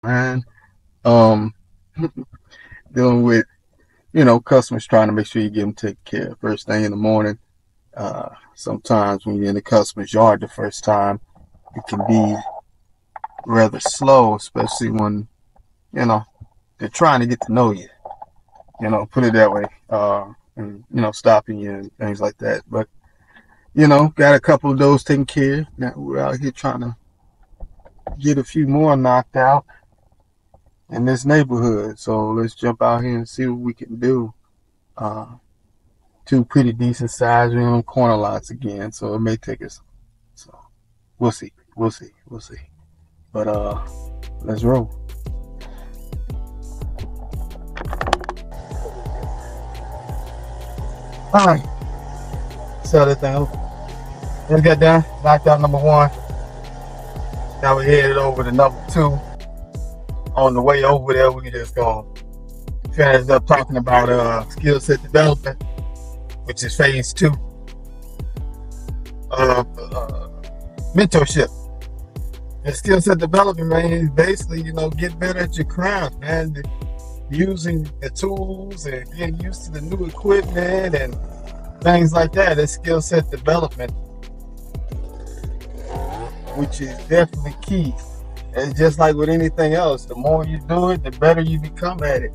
man. Um, Dealing with, customers trying to make sure you get them taken care of first thing in the morning. Sometimes when you're in the customer's yard the first time, it can be rather slow, especially when, you know, they're trying to get to know you, put it that way. And, stopping you and things like that. But, got a couple of those taken care of. Now we're out here trying to get a few more knocked out in this neighborhood. So let's jump out here and see what we can do. Uh, Two pretty decent sized corner lots again, so it may take us. So we'll see, we'll see. But let's roll. All right, sell that thing over. Let's get done. Knocked out number one. Now we're headed over to number two. On the way over there, we just gonna finish up talking about skill set development, which is phase two of mentorship. And skill set development, man, is basically, get better at your craft, man. Using the tools and getting used to the new equipment and things like that. It's skill set development, which is definitely key. And just like with anything else, the more you do it, the better you become at it.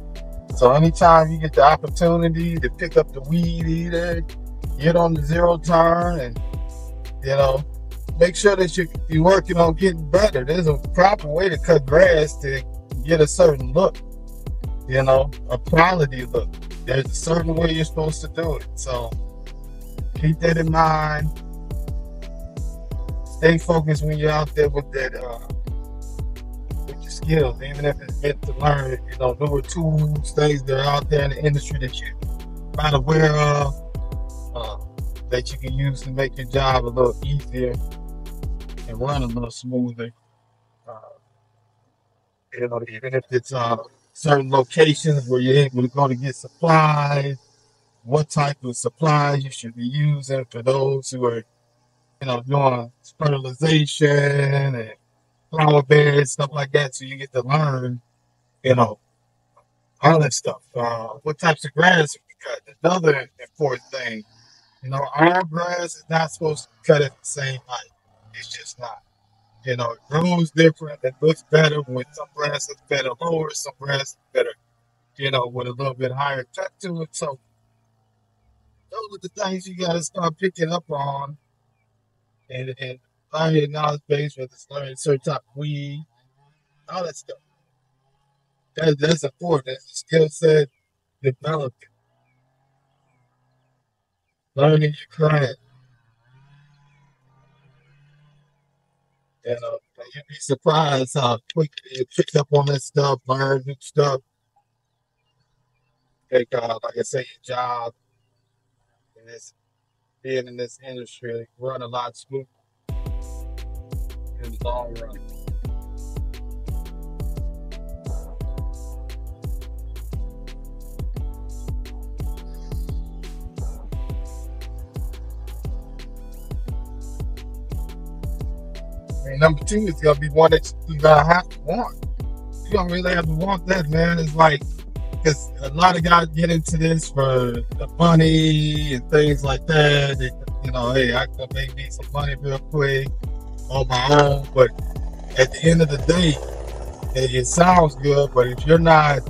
So anytime you get the opportunity to pick up the weed eater, get on the zero turn, and make sure that you're working on getting better. There's a proper way to cut grass to get a certain look, a quality look. There's a certain way you're supposed to do it. So keep that in mind. Stay focused when you're out there with that, with your skills, even if it's meant to learn, newer tools, things that are out there in the industry that you're not aware of, that you can use to make your job a little easier and run a little smoother. Uh, Even if it's certain locations where you're able to go to get supplies, what type of supplies you should be using for those who are, doing fertilization and flower beds, stuff like that. So you get to learn, you know, all that stuff. What types of grass we cut? Another important thing. Our grass is not supposed to cut at the same height. It's just not. It grows different. It looks better with some grass looks better lower, some grass is better, with a little bit higher cut to it. So those are the things you gotta start picking up on and learning your knowledge base, whether it's learning certain type of weed, all that stuff. That's important. That's a skill set development, learning your craft. You'd be surprised how quickly you pick up on that stuff, learn new stuff. Take, like I say, your job and this being in this industry run a lot smoother in the long run. And number two is gonna be one that you gotta have to want. You don't really have to want that, man. It's like because a lot of guys get into this for the money and things like that. Hey, I can make me some money real quick on my own. But at the end of the day, it sounds good. But if you're not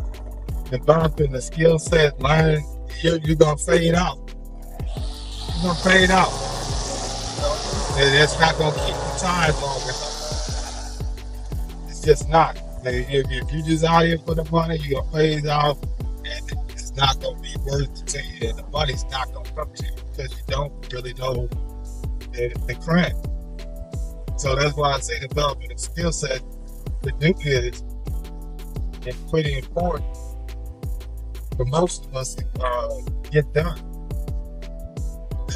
developing the skill set, learning, you're gonna fade out. You're gonna fade out. And it's not gonna keep you time long enough. It's just not. If you're just out here for the money, you're gonna phase out, and it's not gonna be worth it to you. And the money's not gonna come to you because you don't really know the craft. So that's why I say developing a skill set to do is pretty important for most of us to get done.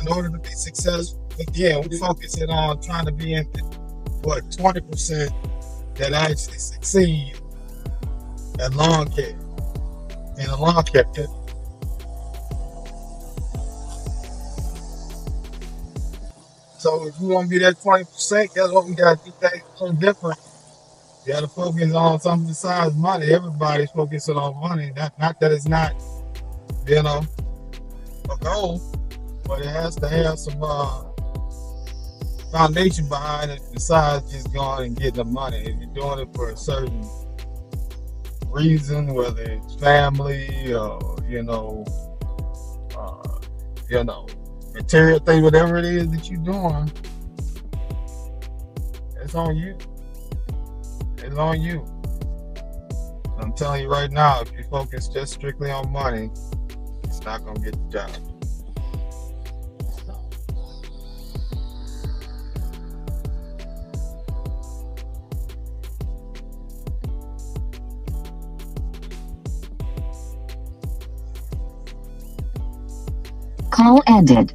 In order to be successful, again, we're focusing on trying to be in 20% that actually succeed at lawn care in a lawn care business. So if you want to be that 20%, guess what? We got to do things a little different. You got to focus on something besides money. Everybody's focusing on money. Not that it's not, you know, a goal, but it has to have some foundation behind it besides just going and getting the money. If you're doing it for a certain reason, whether it's family or uh, you know, material thing, whatever it is that you're doing, it's on you. It's on you. I'm telling you right now, if you focus just strictly on money, it's not gonna get the job. Call ended.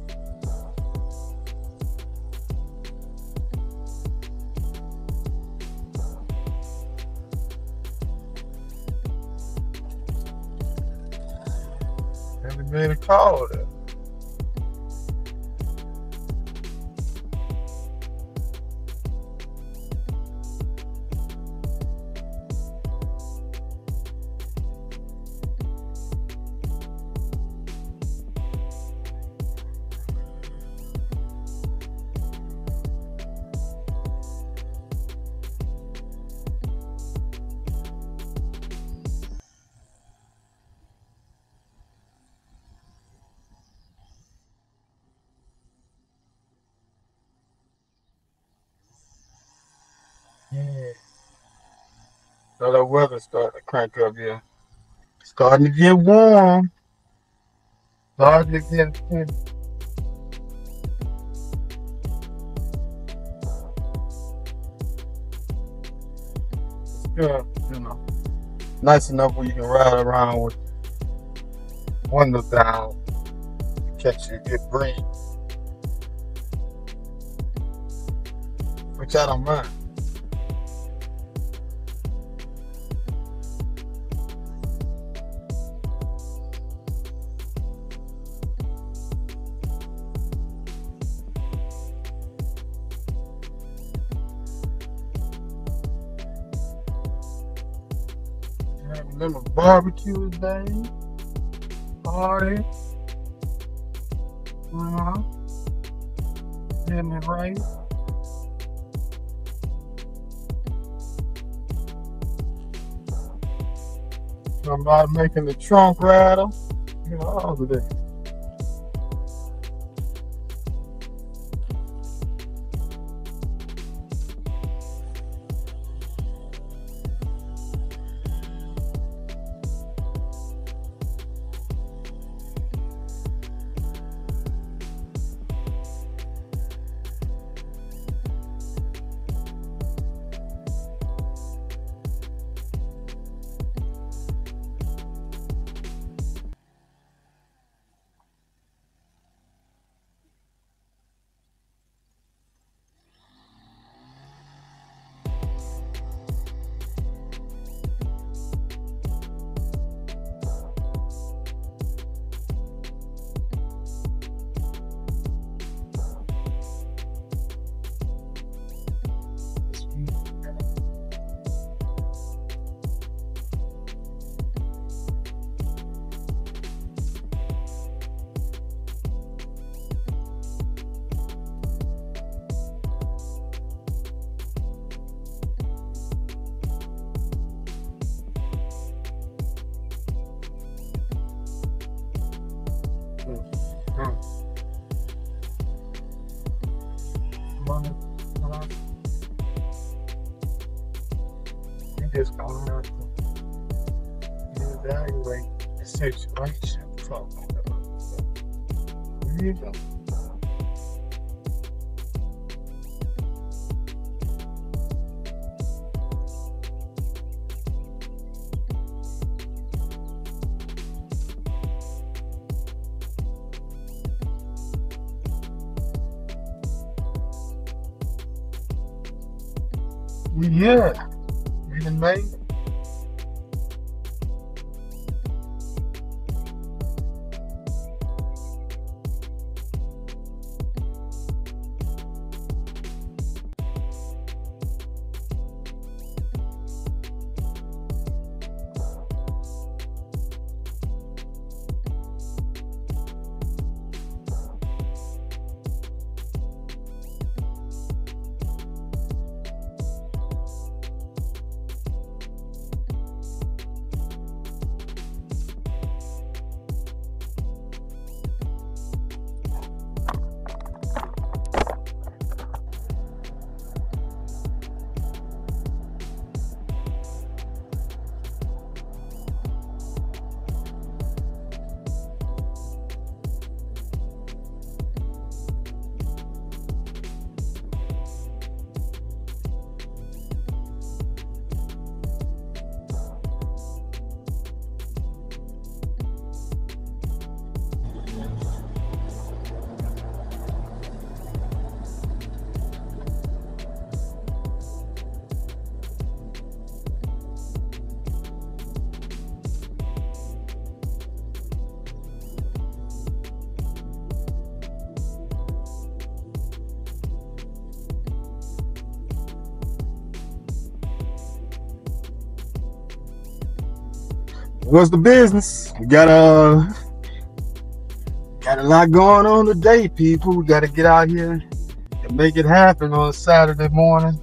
Haven't made a call there. Yeah. So the weather's starting to crank up here. Starting to get warm. Starting to get good, nice enough where you can ride around with windows down, catch you a good breeze, which I don't mind. I remember barbecue day, party, getting it right. Somebody making the trunk rattle, all of that. You just gonna have to evaluate the situation from where you go. Yeah, we done made it. What's the business? We got a lot going on today, people. We got to get out here and make it happen on a Saturday morning.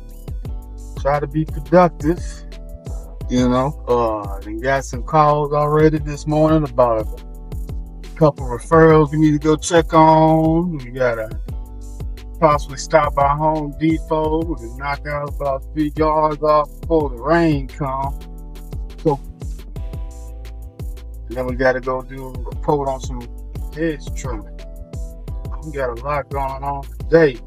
Try to be productive. We got some calls already this morning about a couple referrals we need to go check on. We gotta possibly stop by Home Depot and knock out about 3 yards off before the rain comes. So, and then we gotta go do a report on some hedge trimming. We got a lot going on today.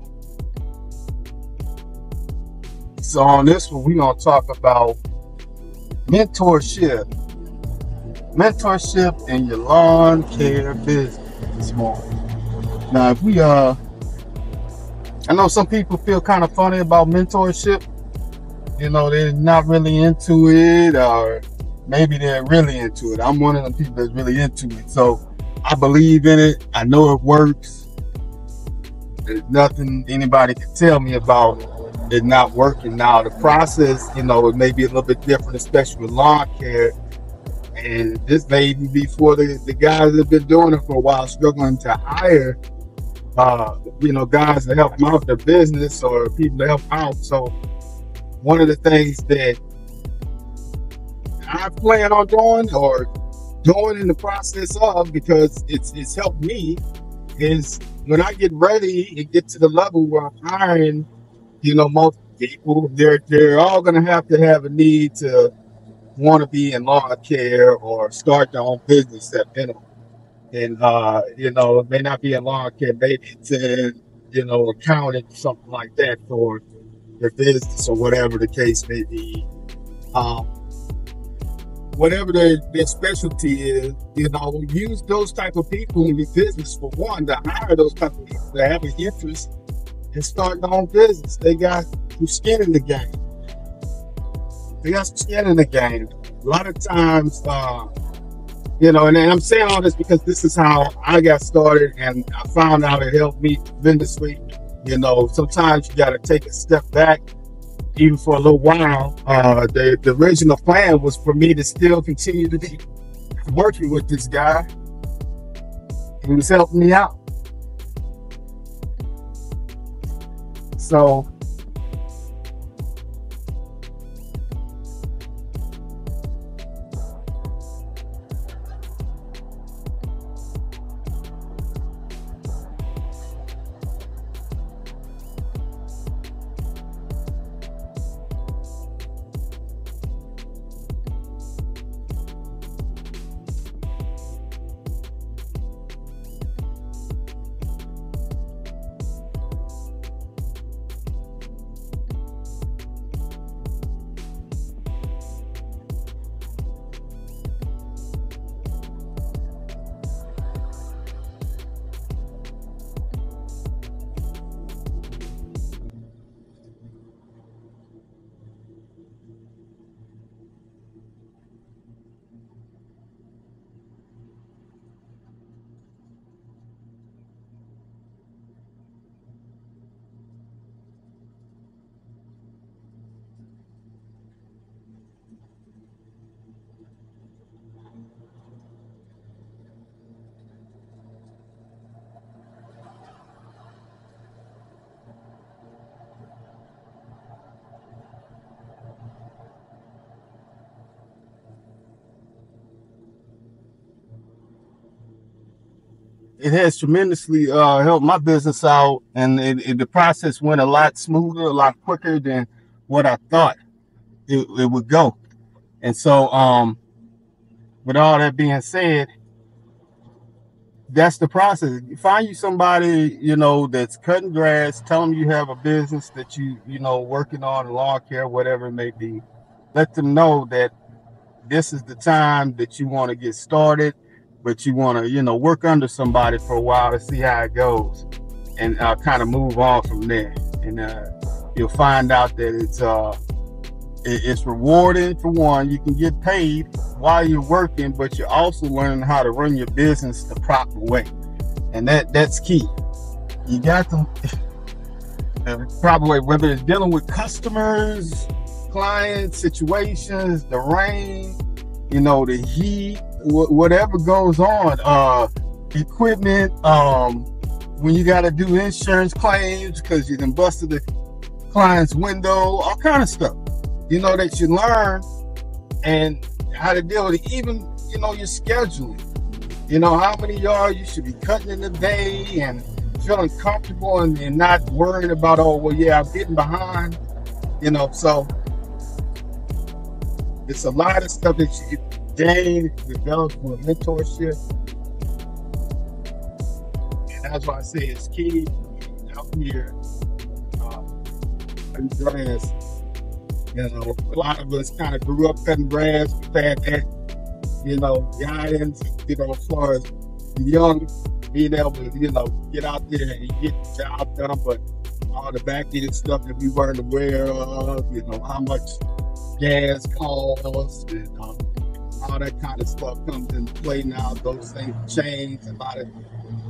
So on this one, we're gonna talk about mentorship in your lawn care business this morning. Now, if we I know some people feel kind of funny about mentorship. They're not really into it, or maybe they're really into it. I'm one of them people that's really into it. So I believe in it. I know it works. There's nothing anybody can tell me about it not working. Now, the process, it may be a little bit different, especially with lawn care. And this may even be for the guys that have been doing it for a while, struggling to hire, guys to help them out their business or people to help out. So one of the things that I plan on doing in the process of, because it's helped me, is when I get ready and get to the level where I'm hiring, most people, they're all going to have a need to want to be in lawn care or start their own business at minimum. And, it may not be in lawn care, maybe it's in, accounting, something like that for their business or whatever the case may be. Whatever their specialty is, use those type of people in your business. For one, to hire those type of people that have an interest in starting their own business. They got some skin in the game. A lot of times, and I'm saying all this because this is how I got started, and I found out it helped me tremendously. Sometimes you got to take a step back, even for a little while. The original plan was for me to still continue to be working with this guy. He was helping me out. So it has tremendously helped my business out, and the process went a lot smoother, a lot quicker than what I thought it would go. And so, with all that being said, that's the process. You find you somebody, that's cutting grass. Tell them you have a business that working on, lawn care, whatever it may be. Let them know that this is the time that you want to get started, but you want to, work under somebody for a while to see how it goes, and kind of move on from there. And you'll find out that it's rewarding. For one, you can get paid while you're working, but you're also learning how to run your business the proper way, and that's key. You got to the proper way, whether it's dealing with customers, clients, situations, the rain. you know, the heat, whatever goes on, equipment, when you got to do insurance claims because you done busted the client's window, all kind of stuff, you know, that you learn and how to deal with it. Even, you know, your scheduling, you know, how many yards you should be cutting in a day and feeling comfortable and not worrying about, oh, well, yeah, I'm getting behind, you know. So it's a lot of stuff that you can gain, develop with mentorship. And that's why I say it's key out here. Cutting grass. You know, a lot of us kind of grew up cutting grass. We've had that, you know, guidance, you know, as far as the young being able to, you know, get out there and get the job done, but all the back end stuff that we weren't aware of, you know, how much gas costs and all that kind of stuff comes into play now. Those things change. A lot of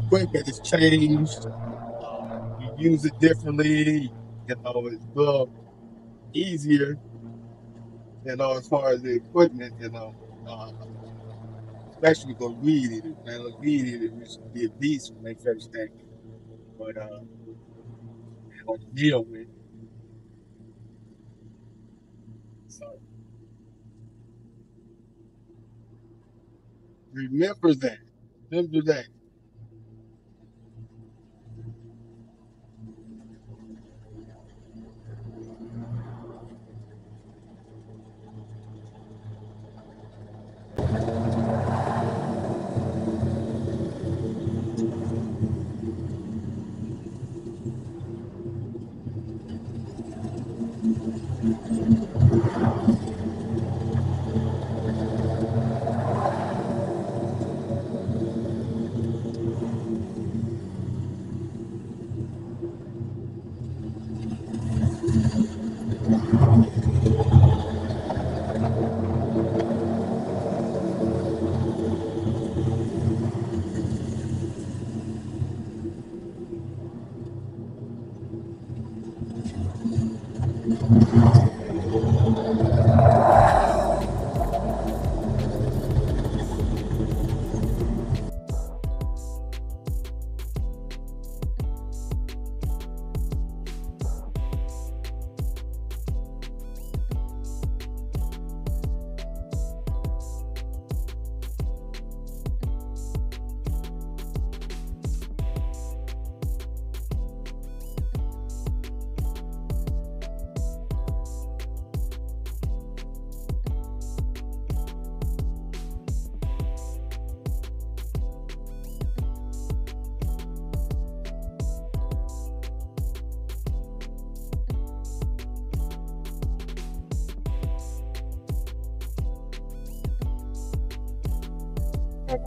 equipment has changed. You use it differently. You know, it's a little easier, you know, as far as the equipment, you know, especially for weed eaters. Man, a weed eater used to be a beast when they first came. But, you know, to deal with. So remember that. Remember that.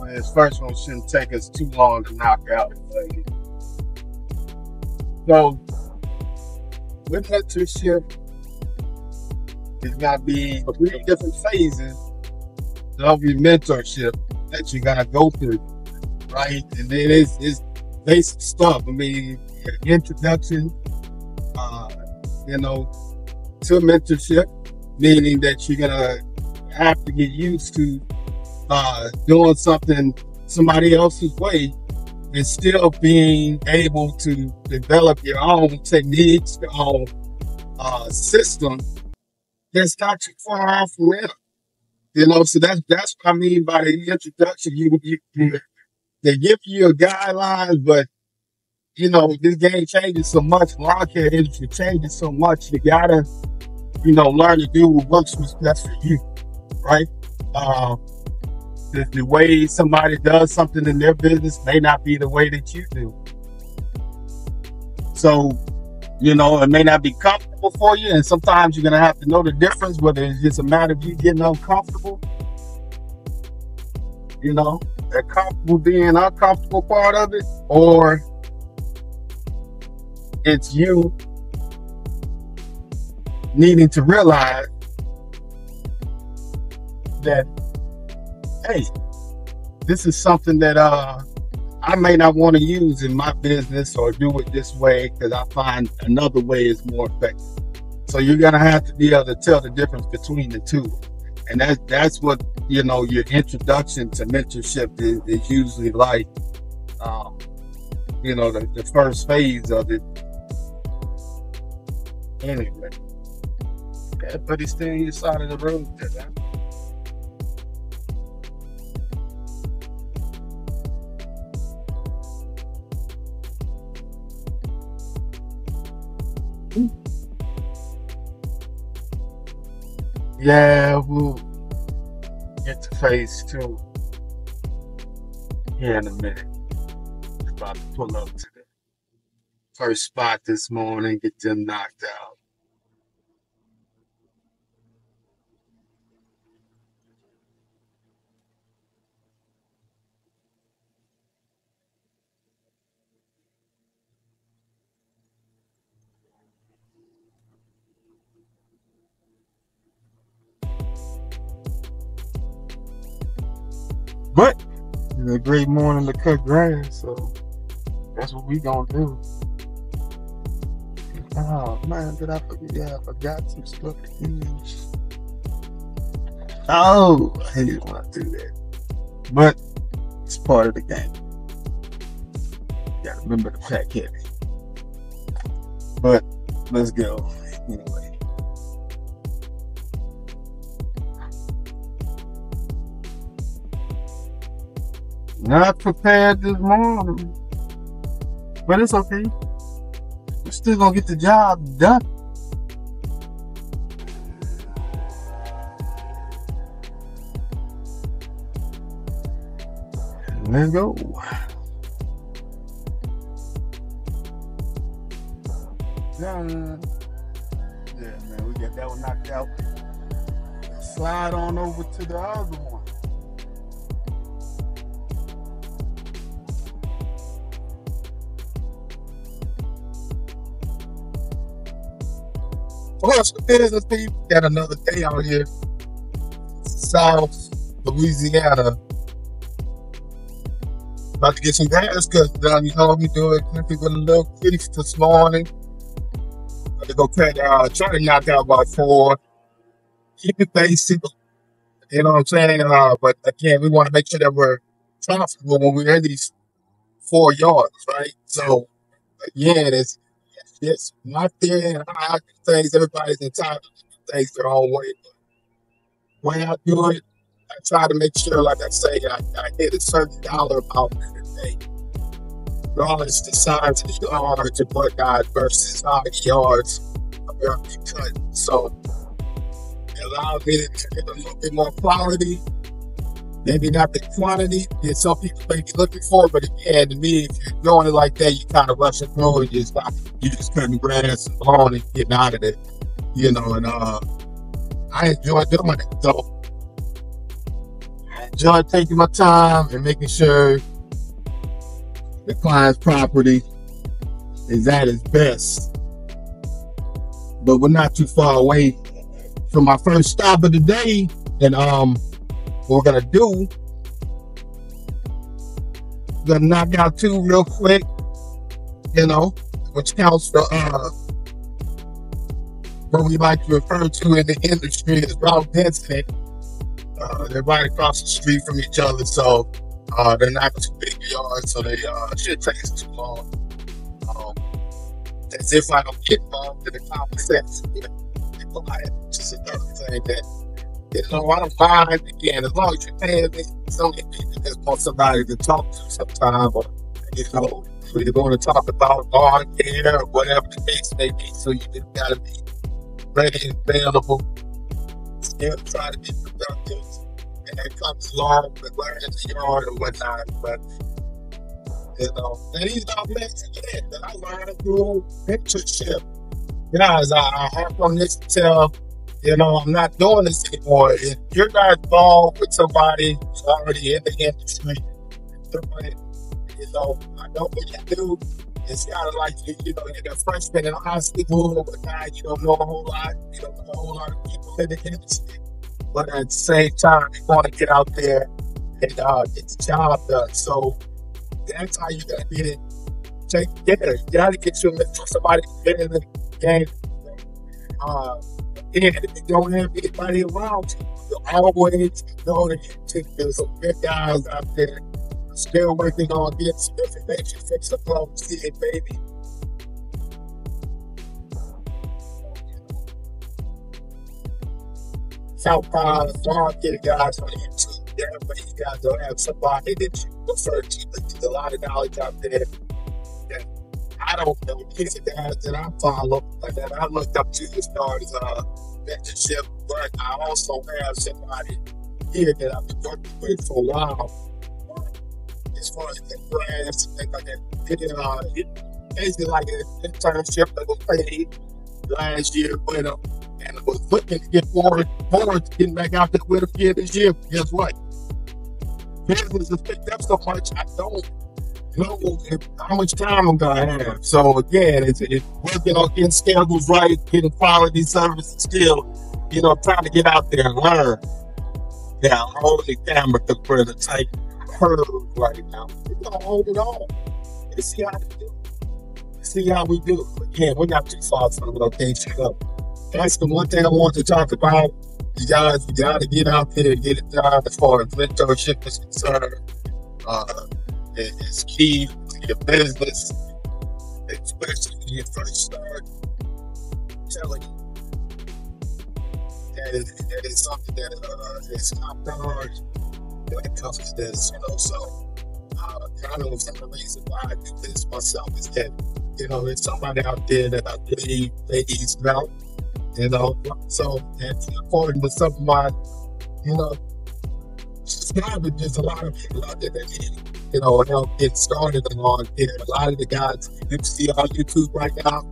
This first one shouldn't take us too long to knock out. So, with mentorship, there's got to be 3 different phases of your mentorship that you're going to go through, right? And then it's basic stuff. I mean, introduction, you know, to mentorship, meaning that you're going to have to get used to doing something somebody else's way and still being able to develop your own techniques, your own system that's not too far off from it. You know, so that's what I mean by the introduction. They give you a guidelines, but you know, this game changes so much. Lawn care industry changes so much. You gotta, you know, learn to do what works what's best for you, right? The way somebody does something in their business may not be the way that you do. So, you know, it may not be comfortable for you, and sometimes you're gonna have to know the difference, whether it's just a matter of you getting uncomfortable, you know, that comfortable being uncomfortable part of it, or it's you needing to realize that, hey, this is something that I may not want to use in my business or do it this way because I find another way is more effective. So you're going to have to be able to tell the difference between the two And that's what, you know, your introduction to mentorship is usually like. You know, the first phase of it. Anyway, everybody stay on your side of the road there, man. Yeah, we'll get to phase 2 here in a minute. About to pull up to the first spot this morning, get them knocked out. But it's a great morning to cut grass, so that's what we gonna do. Oh man, did I forget? Yeah, I forgot some stuff again. Oh, I hate when I do that. But it's part of the game. Gotta remember to pack heavy. But let's go. Anyway. Not prepared this morning. But it's okay. We're still gonna get the job done. Let's go. Yeah, man, we got that one knocked out. Slide on over to the other one. Well, some business people got another day out here. South Louisiana. About to get some grass cut done. You know, we doing with a little crease this morning. About to go cut, try to knock out about 4. Keep it basic. You know what I'm saying? But again, we want to make sure that we're comfortable when we're in these 4 yards, right? So again, it's not there and hard things. Everybody's entitled to do things their own way. But when I do it, I try to make sure, like I say, I hit a certain dollar amount every day. Regardless the size of the yards and whatnot versus how many yards I'm going to be cutting. So it allows me to get a little bit more quality. Maybe not the quantity that some people may be looking for, but again, to me, if you're doing it like that, you kind of rushing through and you just cutting grass and lawn and getting out of it, you know. And I enjoy doing it. So I enjoy taking my time and making sure the client's property is at its best. But we're not too far away from my first stop of the day, and what we're gonna do, we're gonna knock out 2 real quick, you know, which counts for what we like to refer to in the industry as route density. They're right across the street from each other, so they're not too big yards, so they shouldn't take us too long. As if I don't get involved in the conversation, people like it, which is another thing that, you know, I don't mind. Again, as long as you're paying me, some people just want somebody to talk to sometime, or, you know, you're going to talk about lawn care or whatever the case may be, so you just got to be ready and available. Still try to be productive, and that comes along with learning the yard and whatnot. But you know, and these are lessons that I learned through mentorship. Guys, I have on this to tell, you know, I'm not doing this anymore. If you're not involved with somebody who's already in the industry, you know, I know what you do. It's kind of like, you know, you're a freshman in high school, but now you don't know a whole lot. You don't know a whole lot of people in the industry. But at the same time, you want to get out there and get the job done. So that's how you got to get it taken care of. You got to get you a mentor, somebody who's been in the game And if you don't have anybody around you, you always know that there's some good guys out there still working on getting some information, fix the problem, see it, baby. Southbound market guys on YouTube. Yeah, but you guys don't have somebody that you refer to. There's a lot of knowledge out there that I don't know. These are guys that I follow, like that I looked up to as far as mentorship. But I also have somebody here that I've been working with for a while. As far as the brands and things like that, it basically like an internship that was paid last year, but and I was looking to get forward to getting back out there with again this year. Guess what? Business has picked up so much, I don't know how much time I'm gonna have. So again, it's working on getting schedules right, getting quality service, and still, trying to get out there and learn. Yeah, I'm holding the camera for the type curve right now. We're gonna hold it on and see how we do. See how we do. Again, we're not too far from the location up. That's the one thing I want to talk about. You guys, you got to get out there and get it done as far as mentorship is concerned. It's key to your business, especially when you first start. I'm telling you, that is something that is top priority when it comes to this. So kind of some of the reason why I do this myself is that there's somebody out there that I believe needs help. So and according to some of my, subscribers, there's a lot of people out there that need, help get started along here. A lot of the guys you see on YouTube right now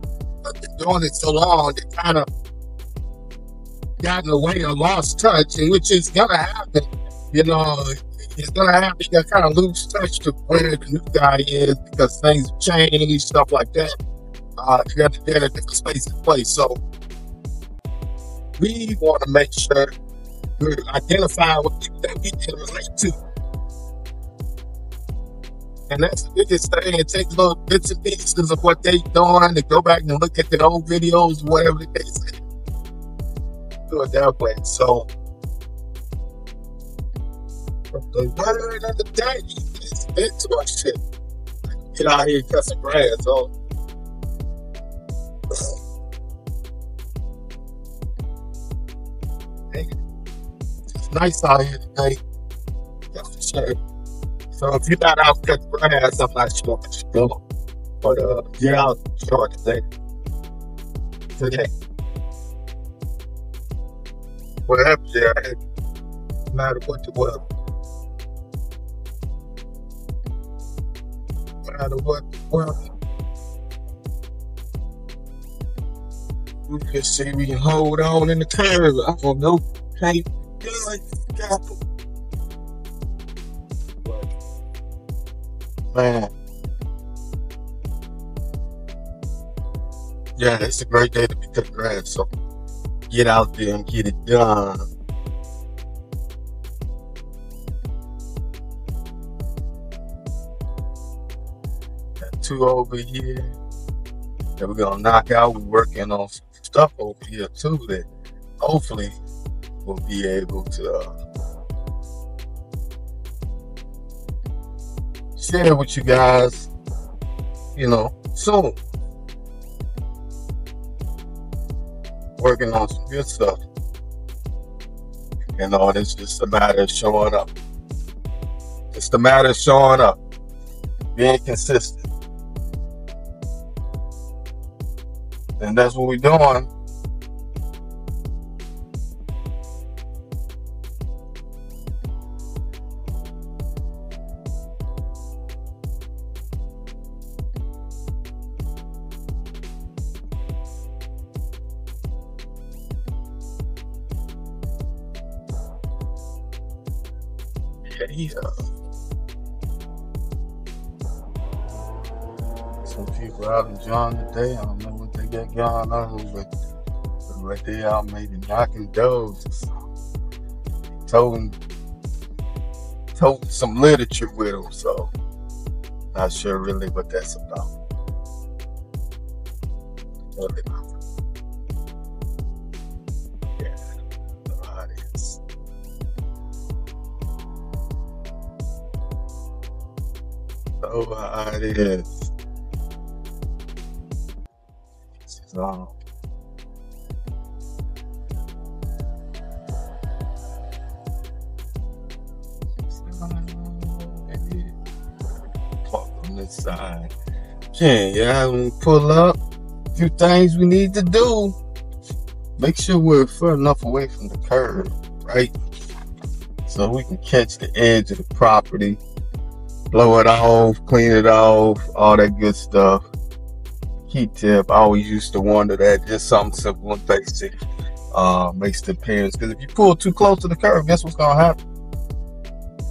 have been doing it so long, they kind of gotten away or lost touch, and which is gonna happen. It's gonna happen. You gotta kind of lose touch to where the new guy is because things change, stuff like that. You got to get a different space and place. So we want to make sure we're identifying with people that we can relate to. And that's the biggest thing. And take little bits and pieces of what they're doing and go back and look at the old videos, whatever the case is. Do it that way. So the word of the day is mentorship. Get out here and cut some grass. So it's nice out here today. That's for sure. So if you're not out cutting grass, I'm not sure what you're doing. But get out short today. What happens there? No matter what the weather. No matter what the weather. We can see we can hold on in the curve. I don't know. Can't do it. Man. Yeah, it's a great day to be cutting grass. So get out there and get it done. Got two over here that we're gonna knock out. We're working on some stuff over here too that hopefully we'll be able to share with you guys, soon. Working on some good stuff. It's just a matter of showing up. It's the matter of showing up. Being consistent. And that's what we're doing. Yeah. Some people out enjoying the day. I don't know what they got going on, but right there out maybe knocking doors, toting some literature with them. So not sure really what that's about. know how it is. So, park on this side. Okay, yeah, when we pull up, a few things we need to do. Make sure we're far enough away from the curb, right? So we can catch the edge of the property, blow it off, clean it off, all that good stuff. Key tip, I always used to wonder that, just something simple and basic makes the appearance. Because if you pull too close to the curb, guess what's gonna happen?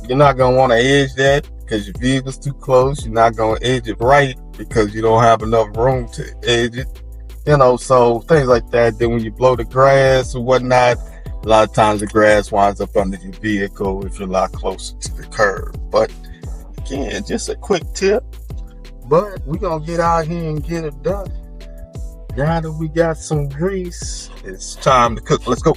You're not gonna want to edge that because your vehicle's too close. You're not gonna edge it right because you don't have enough room to edge it. You know, so things like that. Then when you blow the grass or whatnot, a lot of times the grass winds up under your vehicle if you're a lot closer to the curb. But again, just a quick tip. But we're gonna get out here and get it done. Now that we got some grease, it's time to cook. Let's go.